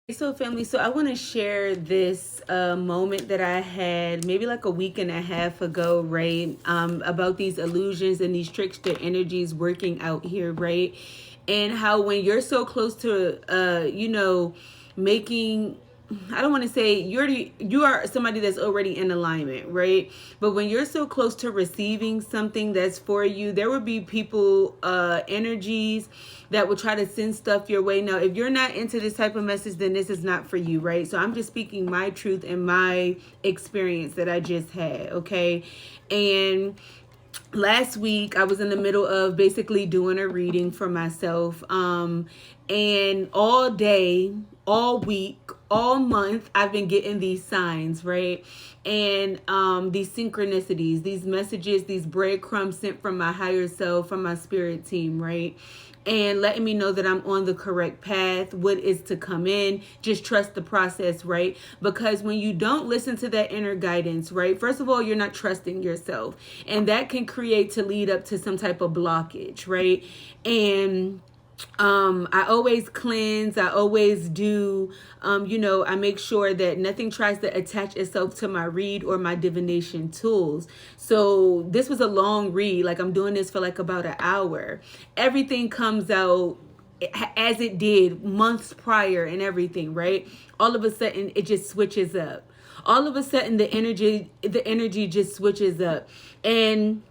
So family, so I want to share this moment that I had maybe like a week and a half ago, right? About these illusions and these trickster energies working out here, right? And how when you're so close to, making, I don't want to say you are somebody that's already in alignment, right? But when you're so close to receiving something that's for you, there will be people, energies that will try to send stuff your way. Now, if you're not into this type of message, then this is not for you, right? So I'm just speaking my truth and my experience that I just had, okay? And last week I was in the middle of basically doing a reading for myself, and all day, all week, all month I've been getting these signs, right? And these synchronicities, these messages, these breadcrumbs sent from my higher self, from my spirit team, right? And letting me know that I'm on the correct path, what is to come in. Just trust the process, right? Because when you don't listen to that inner guidance, right? First of all, you're not trusting yourself. And that can create to lead up to some type of blockage, right? And I always cleanse. I always do, I make sure that nothing tries to attach itself to my read or my divination tools. So this was a long read. Like I'm doing this for like about an hour. Everything comes out as it did months prior and everything, right? All of a sudden it just switches up. All of a sudden the energy just switches up. And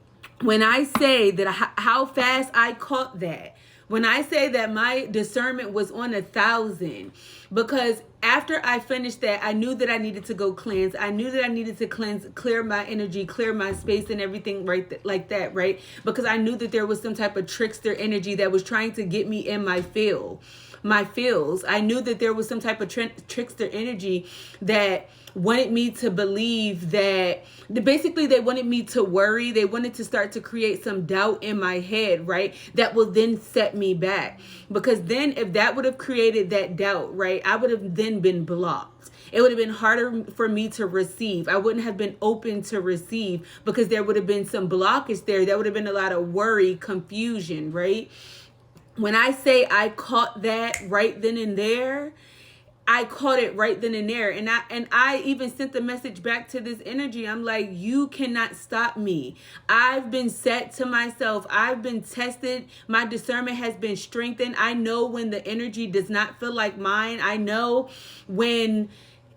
when I say that how fast I caught that, when I say that my discernment was on 1,000, because after I finished that, I knew that I needed to go cleanse. I knew that I needed to cleanse, clear my energy, clear my space and everything like that, right? Because I knew that there was some type of trickster energy that was trying to get me in my feels. I knew that there was some type of trickster energy that wanted me to believe that basically they wanted me to worry. They wanted to start to create some doubt in my head, right? That will then set me back. Because then if that would have created that doubt, right, I would have then been blocked. It would have been harder for me to receive. I wouldn't have been open to receive because there would have been some blockage there. There would have been a lot of worry, confusion, right? When I say I caught that right then and there, I caught it right then and there. And I even sent the message back to this energy. I'm like, you cannot stop me. I've been set to myself. I've been tested. My discernment has been strengthened. I know when the energy does not feel like mine. I know when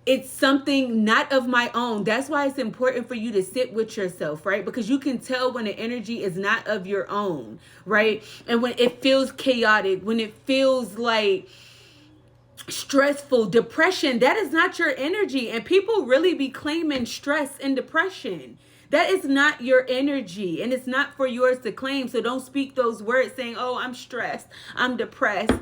it's something not of my own. That's why it's important for you to sit with yourself, right? Because you can tell when the energy is not of your own, right? And when it feels chaotic, when it feels like stressful, depression, that is not your energy. And people really be claiming stress and depression. That is not your energy, and it's not for yours to claim. So don't speak those words saying, oh, I'm stressed, I'm depressed.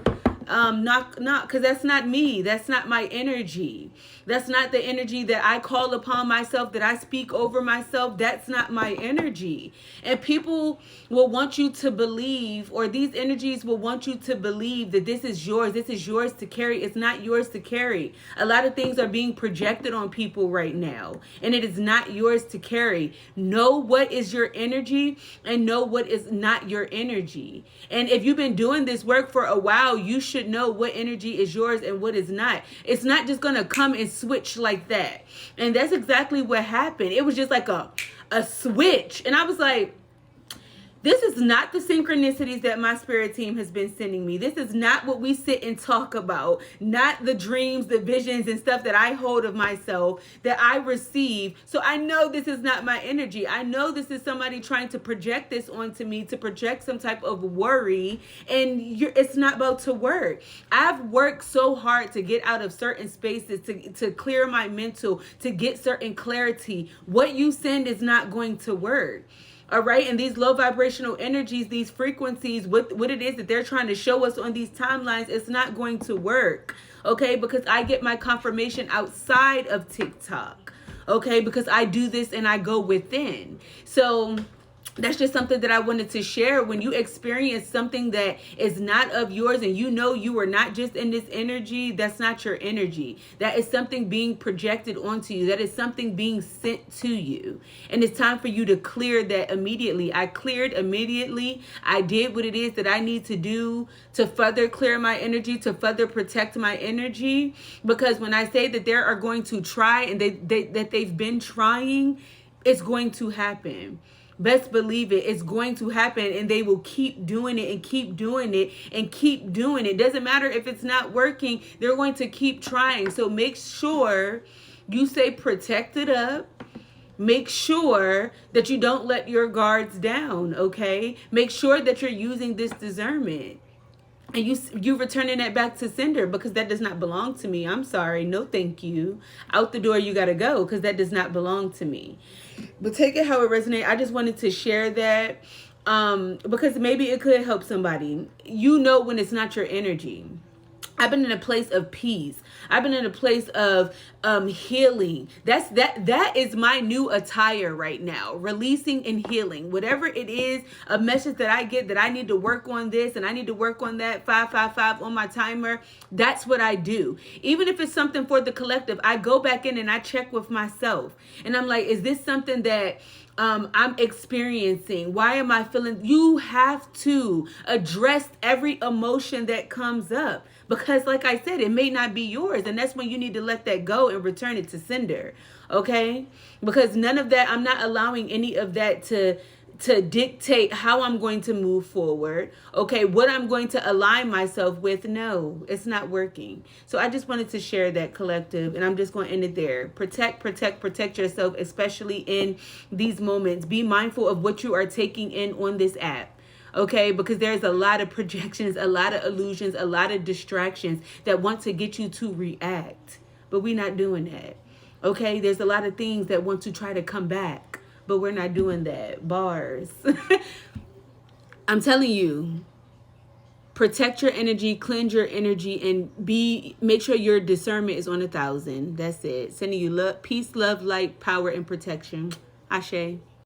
Not because that's not me. That's not my energy. That's not the energy that I call upon myself, that I speak over myself. That's not my energy. And people will want you to believe, or these energies will want you to believe that this is yours. This is yours to carry. It's not yours to carry. A lot of things are being projected on people right now, and it is not yours to carry. Know what is your energy and know what is not your energy. And if you've been doing this work for a while, you should know what energy is yours and what is not. It's not just going to come and switch like that. And that's exactly what happened. It was just like a switch. And I was like, this is not the synchronicities that my spirit team has been sending me. This is not what we sit and talk about. Not the dreams, the visions and stuff that I hold of myself, that I receive. So I know this is not my energy. I know this is somebody trying to project this onto me, to project some type of worry. And it's not about to work. I've worked so hard to get out of certain spaces, to clear my mental, to get certain clarity. What you send is not going to work. All right. And these low vibrational energies, these frequencies, what it is that they're trying to show us on these timelines, it's not going to work. Okay. Because I get my confirmation outside of TikTok. Okay. Because I do this and I go within. So That's just something that I wanted to share. When you experience something that is not of yours and you know you are not just in this energy, that's not your energy. That is something being projected onto you. That is something being sent to you. And it's time for you to clear that immediately. I cleared immediately. I did what it is that I need to do to further clear my energy, to further protect my energy. Because when I say that there are going to try and that they've been trying, it's going to happen. Best believe it. It's going to happen, and they will keep doing it and keep doing it and keep doing it. Doesn't matter if it's not working. They're going to keep trying. So make sure you stay protected up. Make sure that you don't let your guards down, okay? Make sure that you're using this discernment. And you returning that back to sender, because that does not belong to me. I'm sorry. No, thank you. Out the door you got to go, because that does not belong to me. But take it how it resonates. I just wanted to share that because maybe it could help somebody. You know when it's not your energy. I've been in a place of peace. I've been in a place of healing. That is my new attire right now. Releasing and healing. Whatever it is, a message that I get that I need to work on this and I need to work on that, 555 on my timer. That's what I do. Even if it's something for the collective, I go back in and I check with myself. And I'm like, is this something that I'm experiencing? Why am I feeling? You have to address every emotion that comes up, because like I said, it may not be yours. And that's when you need to let that go and return it to sender. Okay? Because none of that, I'm not allowing any of that to dictate how I'm going to move forward. Okay, what I'm going to align myself with. No, it's not working. So I just wanted to share that, collective, and I'm just going to end it there. Protect yourself, especially in these moments. Be mindful of what you are taking in on this app. Okay, because there's a lot of projections, a lot of illusions, a lot of distractions that want to get you to react. But we're not doing that. Okay, there's a lot of things that want to try to come back, but we're not doing that. Bars. I'm telling you, protect your energy, cleanse your energy, and make sure your discernment is on 1,000. That's it. Sending you love, peace, love, light, power, and protection. Ashe.